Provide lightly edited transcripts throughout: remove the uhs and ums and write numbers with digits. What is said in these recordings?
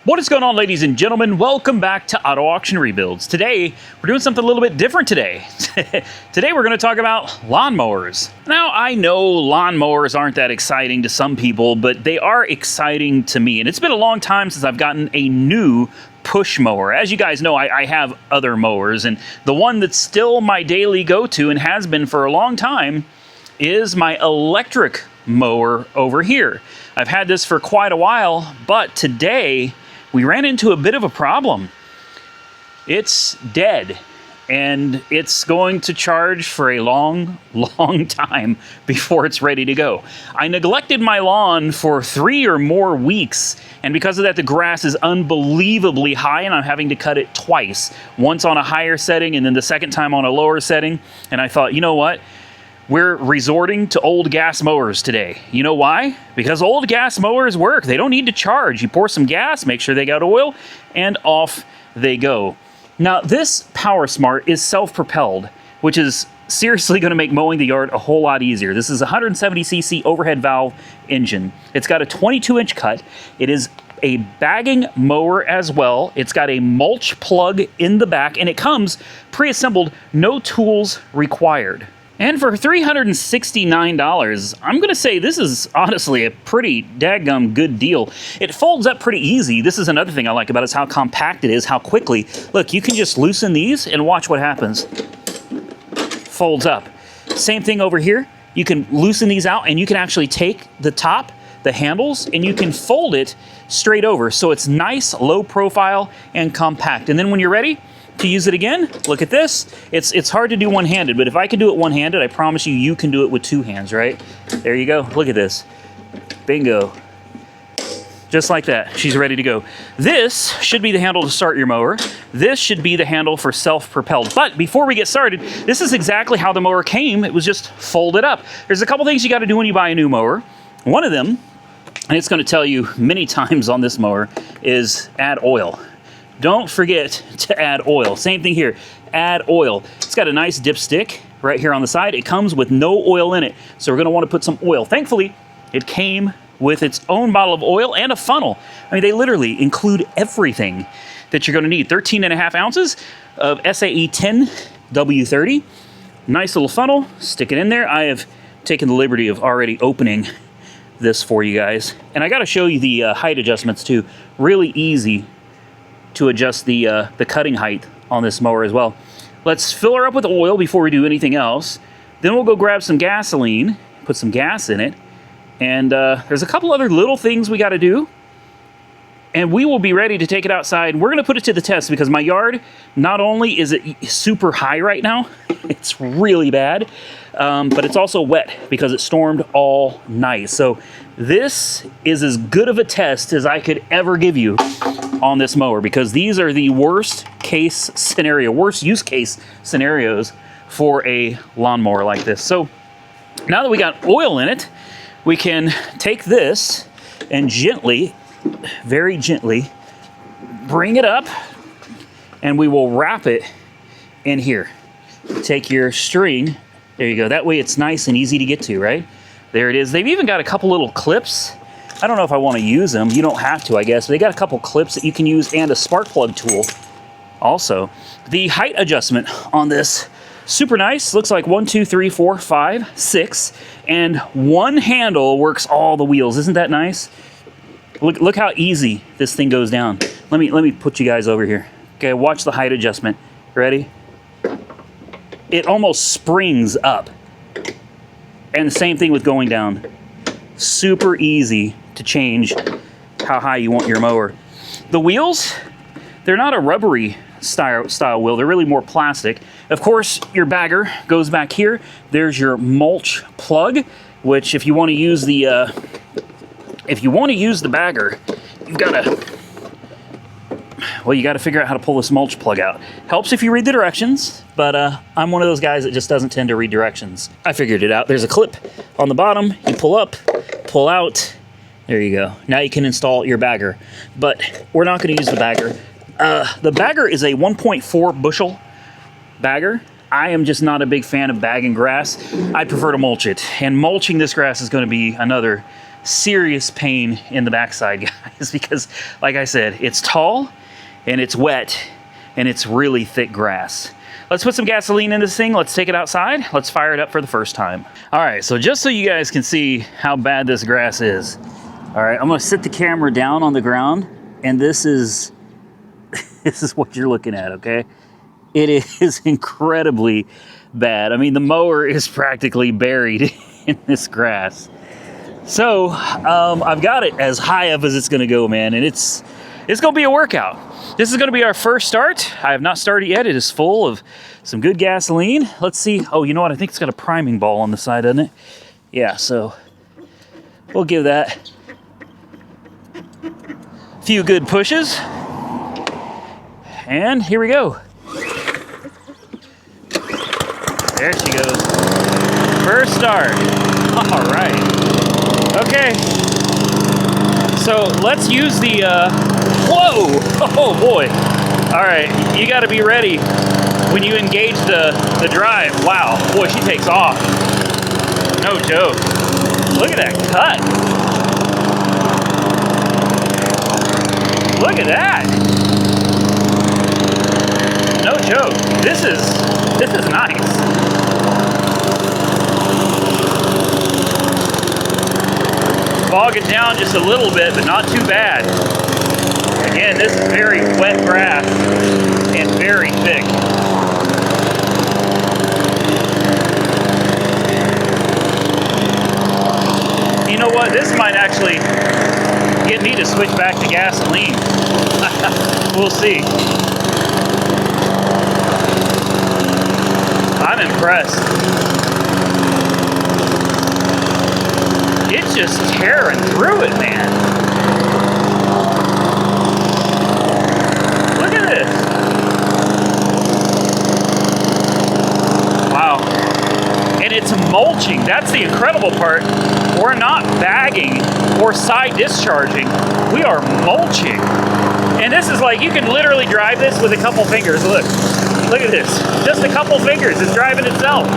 What is going on, ladies and gentlemen? Welcome back to Auto Auction Rebuilds. Today, we're doing something a little bit different today. Today, we're going to talk about lawnmowers. Now, I know lawnmowers aren't that exciting to some people, but they are exciting to me. And it's been a long time since I've gotten a new push mower. As you guys know, I have other mowers, and the one that's still my daily go-to and has been for a long time is my electric mower over here. I've had this for quite a while, but today we ran into a bit of a problem. It's dead, and it's going to charge for a long time before it's ready to go. I neglected my lawn for 3 or more weeks, and because of that, the grass is unbelievably high, and I'm having to cut it twice. Once on a higher setting, and then the second time on a lower setting. And I thought, you know what? We're resorting to old gas mowers today. You know why? Because old gas mowers work. They don't need to charge. You pour some gas, make sure they got oil, and off they go. Now, this PowerSmart is self-propelled, which is seriously going to make mowing the yard a whole lot easier. This is a 170cc overhead valve engine. It's got a 22-inch cut. It is a bagging mower as well. It's got a mulch plug in the back, and it comes pre-assembled, no tools required. And for $369, I'm going to say this is honestly a pretty daggum good deal. It folds up pretty easy. This is another thing I like about it, is how compact it is, how quickly. Look, you can just loosen these and watch what happens. Folds up. Same thing over here. You can loosen these out, and you can actually take the top, the handles, and you can fold it straight over. So it's nice, low profile, and compact. And then when you're ready to use it again, look at this. It's hard to do one-handed, but if I can do it one-handed, I promise you, you can do it with two hands, right? There you go. Look at this. Bingo. Just like that. She's ready to go. This should be the handle to start your mower. This should be the handle for self-propelled. But before we get started, this is exactly how the mower came. It was just folded up. There's a couple things you got to do when you buy a new mower. One of them, and it's going to tell you many times on this mower, is add oil. Don't forget to add oil. Same thing here, add oil. It's got a nice dipstick right here on the side. It comes with no oil in it, so we're gonna wanna put some oil. Thankfully, it came with its own bottle of oil and a funnel. I mean, they literally include everything that you're gonna need. 13.5 ounces of SAE 10 W30. Nice little funnel, stick it in there. I have taken the liberty of already opening this for you guys. And I gotta show you the height adjustments too. Really easy to adjust the cutting height on this mower as well. Let's fill her up with oil before we do anything else. Then we'll go grab some gasoline, put some gas in it, and there's a couple other little things we got to do, and we will be ready to take it outside. We're going to put it to the test because my yard, not only is it super high right now, it's really bad, but it's also wet because it stormed all night. So this is as good of a test as I could ever give you on this mower, because these are the worst use case scenarios for a lawnmower like this. So now that we got oil in it, we can take this and gently, very gently, bring it up, and we will wrap it in here. Take your string, there you go. That way it's nice and easy to get to, right? There it is. They've even got a couple little clips. I don't know if I want to use them. You don't have to, I guess. But they got a couple clips that you can use and a spark plug tool also. The height adjustment on this, super nice. Looks like 1, 2, 3, 4, 5, 6. And one handle works all the wheels. Isn't that nice? Look how easy this thing goes down. Let me put you guys over here. Okay, watch the height adjustment. Ready? It almost springs up. And the same thing with going down. Super easy to change how high you want your mower. The wheels, they're not a rubbery style wheel. They're really more plastic. Of course, your bagger goes back here. There's your mulch plug, which if you want to use the bagger, you got to figure out how to pull this mulch plug out. Helps if you read the directions, but I'm one of those guys that just doesn't tend to read directions. I figured it out. There's a clip on the bottom. You pull up, pull out. There you go. Now you can install your bagger, but we're not going to use the bagger. The bagger is a 1.4 bushel bagger. I am just not a big fan of bagging grass. I prefer to mulch it, and mulching this grass is going to be another serious pain in the backside, guys, because like I said, it's tall and it's wet and it's really thick grass. Let's put some gasoline in this thing. Let's take it outside. Let's fire it up for the first time. All right, so just so you guys can see how bad this grass is. All right, I'm gonna sit the camera down on the ground, and this is what you're looking at, okay? It is incredibly bad. I mean, the mower is practically buried in this grass. So I've got it as high up as it's gonna go, man, and it's gonna be a workout. This is gonna be our first start. I have not started yet. It is full of some good gasoline. Let's see. Oh, you know what? I think it's got a priming ball on the side, doesn't it? Yeah, so we'll give that a few good pushes. And here we go. There she goes. First start. All right. Okay. So let's use the, whoa! Oh boy. All right, you gotta be ready when you engage the drive. Wow, boy, she takes off. No joke. Look at that cut. Look at that. No joke. This is nice. Bog it down just a little bit, but not too bad. Again, this is very wet grass and very thick. You know what? This might actually get me to switch back to gasoline. We'll see. I'm impressed. It's just tearing through it, man. Look at this. Wow. And it's mulching. That's the incredible part. We're not bagging or side discharging. We are mulching. And this is like, you can literally drive this with a couple fingers. Look. Look at this. Just a couple fingers. It's driving itself.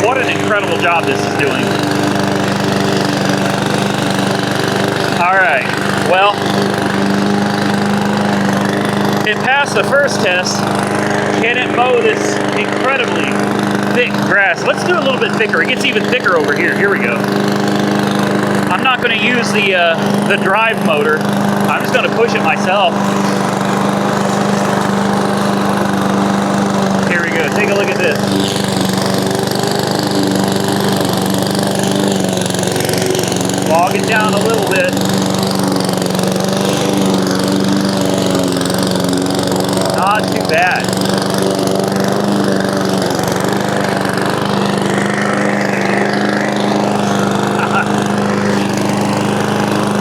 What an incredible job this is doing. All right, well, it passed the first test. Can it mow this incredibly thick grass? Let's do a little bit thicker. It gets even thicker over here. Here we go. I'm not gonna use the drive motor. I'm just gonna push it myself. Here we go, take a look at this. Bog it down a little bit. Not too bad.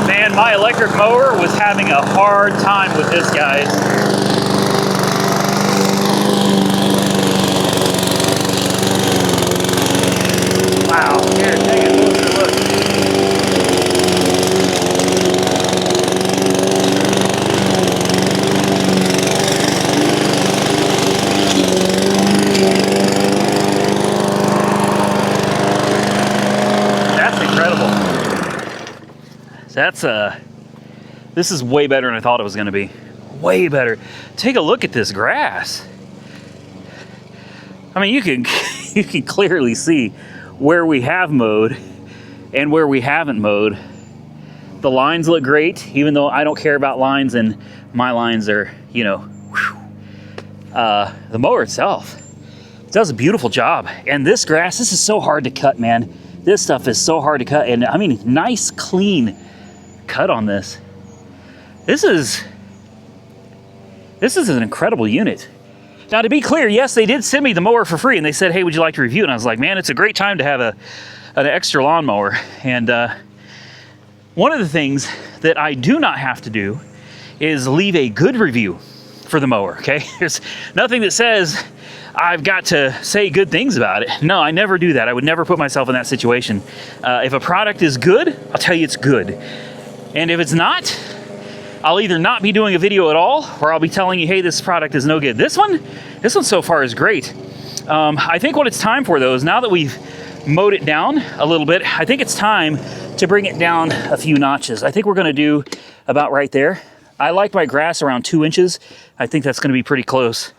Man, my electric mower was having a hard time with this, guys. Wow, here, take a closer look. This is way better than I thought it was going to be. Way better. Take a look at this grass. I mean, you can clearly see where we have mowed and where we haven't mowed. The lines look great, even though I don't care about lines, and my lines are, you know, the mower itself does a beautiful job. And this grass, this is so hard to cut, man. This stuff is so hard to cut, and I mean, nice, clean cut on this. This is an incredible unit. Now, to be clear, yes, they did send me the mower for free, and they said, hey, would you like to review it? And I was like, man, it's a great time to have an extra lawnmower. And one of the things that I do not have to do is leave a good review for the mower, okay? There's nothing that says I've got to say good things about it. No, I never do that. I would never put myself in that situation. If a product is good, I'll tell you it's good. And if it's not, I'll either not be doing a video at all, or I'll be telling you, hey, this product is no good. This one so far is great. I think what it's time for, though, is now that we've mowed it down a little bit. I think it's time to bring it down a few notches. I think we're gonna do about right there. I like my grass around 2 inches. I think that's gonna be pretty close.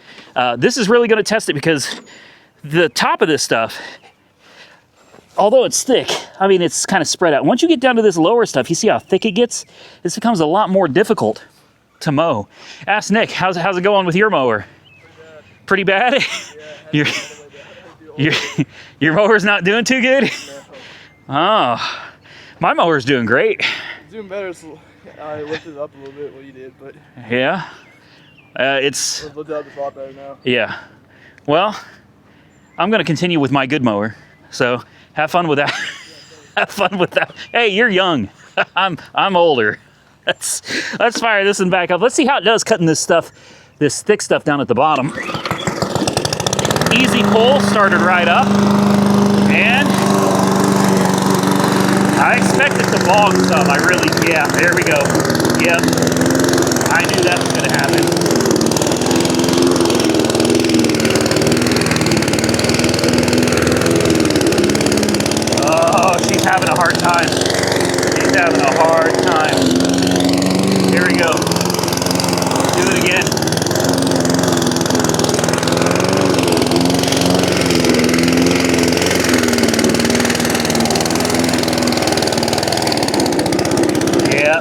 This is really gonna test it because the top of this stuff, although it's thick, I mean, it's kind of spread out. Once you get down to this lower stuff, you see how thick it gets? This becomes a lot more difficult to mow. Ask Nick, how's it going with your mower? Pretty bad? Yeah, your mower's not doing too good? No. Oh, my mower's doing great. It's doing better. So I lifted it up a little bit, what you did, but yeah, it's lifted up a lot better now. Yeah. Well, I'm gonna continue with my good mower. So have fun with that. Have fun with that. Hey, you're young. I'm older. Let's fire this one back up. Let's see how it does cutting this stuff, this thick stuff down at the bottom. Easy pull, started right up, and I expected to bog some. I really, yeah, there we go. Yep, I knew that was gonna happen. Oh, she's having a hard time. She's having a hard time. Here we go. Do it again.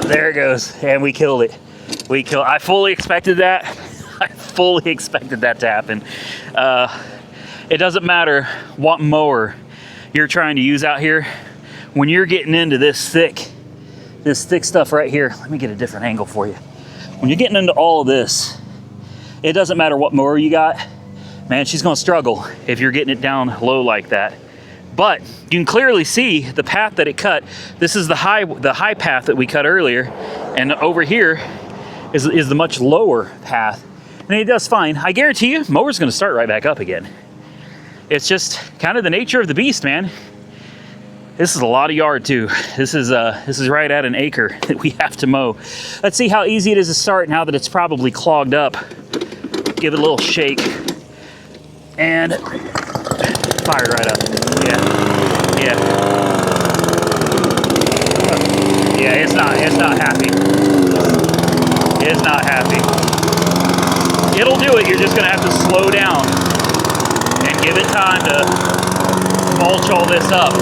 There it goes, and we killed it. I fully expected that. I fully expected that to happen. It doesn't matter what mower you're trying to use out here. When you're getting into this thick stuff right here, let me get a different angle for you. When you're getting into all of this, it doesn't matter what mower you got. Man, she's gonna struggle if you're getting it down low like that. But you can clearly see the path that it cut. This is the high path that we cut earlier, and over here is the much lower path. And it does fine. I guarantee you, mower's gonna start right back up again. It's just kind of the nature of the beast, man. This is a lot of yard too. This is right at an acre that we have to mow. Let's see how easy it is to start now that it's probably clogged up. Give it a little shake, and fired right up. Yeah. Yeah, it's not happy. It's not happy. It'll do it. You're just gonna have to slow down and give it time to mulch all this up.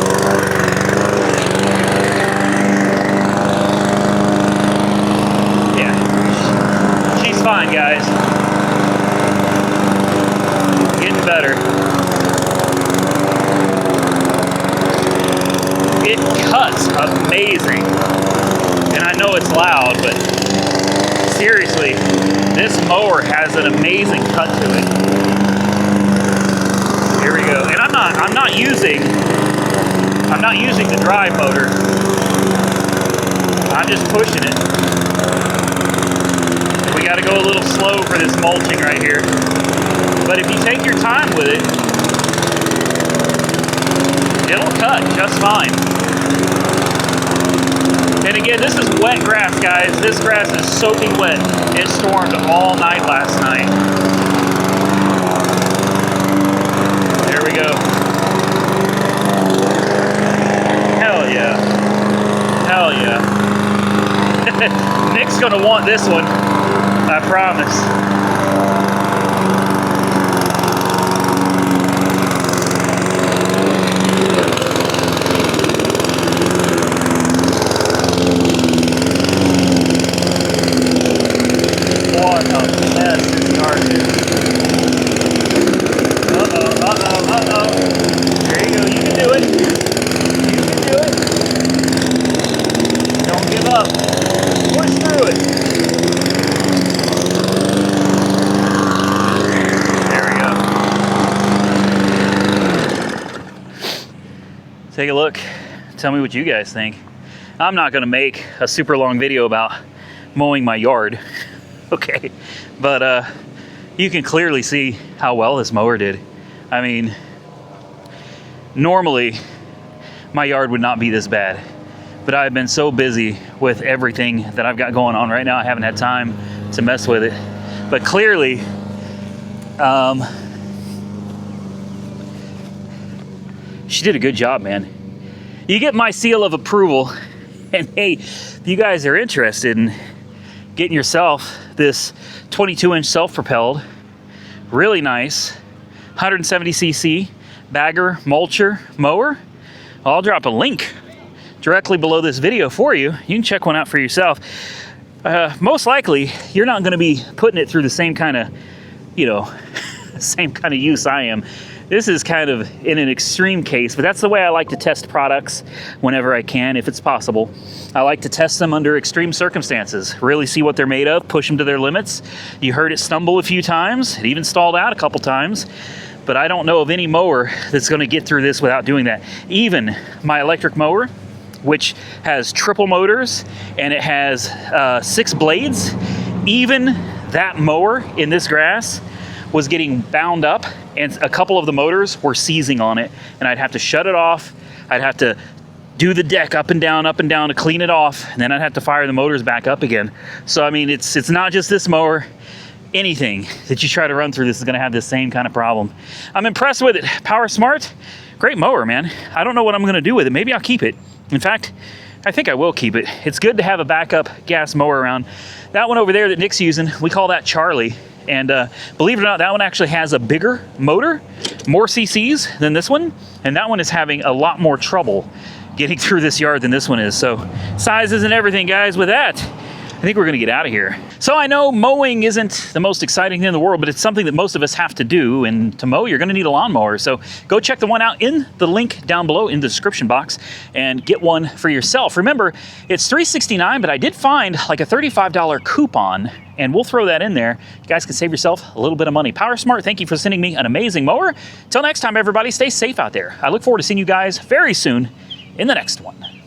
Yeah. She's fine, guys. Getting better. It cuts amazing, and I know it's loud, but seriously, this mower has an amazing cut to it. Here we go, and I'm not using the drive motor. I'm just pushing it. And we got to go a little slow for this mulching right here, but if you take your time with it, it'll cut just fine. And again, this is wet grass, guys. This grass is soaking wet. It stormed all night last night. There we go. Hell yeah. Hell yeah. Nick's gonna want this one, I promise. There you go, you can do it. You can do it. Don't give up. Push through it. There we go. Take a look. Tell me what you guys think. I'm not gonna make a super long video about mowing my yard. Okay, but you can clearly see how well this mower did. I mean, normally my yard would not be this bad, but I've been so busy with everything that I've got going on right now, I haven't had time to mess with it. But clearly, She did a good job, man. You get my seal of approval. And hey, if you guys are interested in getting yourself this 22-inch self-propelled, really nice 170cc bagger mulcher mower, I'll drop a link directly below this video for you. You can check one out for yourself. Most likely, you're not going to be putting it through the same kind of, same kind of use I am. This is kind of in an extreme case, but that's the way I like to test products whenever I can, if it's possible. I like to test them under extreme circumstances, really see what they're made of, push them to their limits. You heard it stumble a few times. It even stalled out a couple times, but I don't know of any mower that's going to get through this without doing that. Even my electric mower, which has triple motors and it has 6 blades, even that mower in this grass was getting bound up, and a couple of the motors were seizing on it, and I'd have to shut it off. I'd have to do the deck up and down to clean it off, and then I'd have to fire the motors back up again. So I mean, it's not just this mower. Anything that you try to run through this is going to have this same kind of problem. I'm impressed with it. PowerSmart, great mower, man. I don't know what I'm going to do with it. Maybe I'll keep it. In fact, I think I will keep it. It's good to have a backup gas mower around. That one over there that Nick's using, we call that Charlie. And believe it or not, that one actually has a bigger motor, more cc's than this one. And that one is having a lot more trouble getting through this yard than this one is. So size isn't everything, guys. With that, I think we're gonna get out of here. So I know mowing isn't the most exciting thing in the world, but it's something that most of us have to do. And to mow, you're gonna need a lawnmower. So go check the one out in the link down below in the description box and get one for yourself. Remember, it's $369, but I did find like a $35 coupon, and we'll throw that in there. You guys can save yourself a little bit of money. PowerSmart, thank you for sending me an amazing mower. Till next time, everybody, stay safe out there. I look forward to seeing you guys very soon in the next one.